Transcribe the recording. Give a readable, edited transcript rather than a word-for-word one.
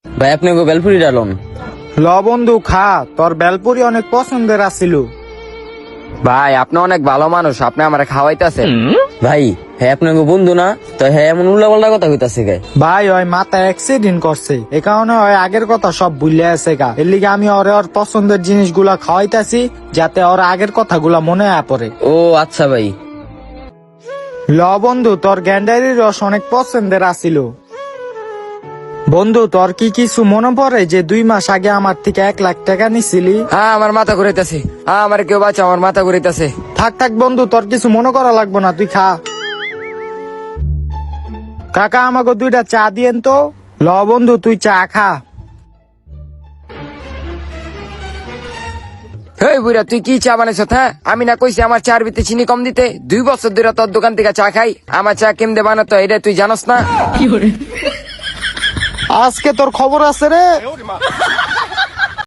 ভাই আপনি বেলপুরি ডালন। ল বন্ধু খা, তোর বেলপুরি অনেক পছন্দের আছিল। ভাই আপনি অনেক ভালো মানুষ, আপনি আমারে খাওয়াইতেছেন। ভাই হ্যাঁ আপনার বন্ধু না তো হ্যাঁ এমন উল্লা পাল্টা কথা কইতাছে গে। ভাই ওই মাথায় অ্যাক্সিডেন্ট করছে, এ কারণে ওই আগের কথা সব ভুলে আছে গা। এর লিগে আমি ওর পছন্দের জিনিসগুলা খাওয়াইতাছি, যাতে ওর আগের কথাগুলা মনে পড়ে। ও আচ্ছা ভাই। ল বন্ধু, তোর গ্যান্ডারির রস অনেক পছন্দের আছিল। বন্ধু তোর কি কিছু মনে পড়ে যে 2 মাস আগে আমার থেকে 1 লাখ টাকা নিছিলি? হ্যাঁ আমার মাথা ঘুরাইতেছে, হ্যাঁ আমার কেউ বাঁচা, আমার মাথা ঘুরাইতেছে। থাক থাক বন্ধু, তোর কিছু মনে করা লাগবে না, তুই খা। কাকা আমাকে 2টা চা দিয়েন তো। ল বন্ধু তুই চা খা। হেই বুড়া, তুই কি চা বানাইছ? হ্যাঁ আমি না কইছি আমার চার ভিতরে চিনি কম দিতে? 2 বছর ধরে তোর দোকান থেকে চা খাই, আমার চা কেমনে বানাতো এটা তুই জানোস না? আজকে তোর খবর আছে রে।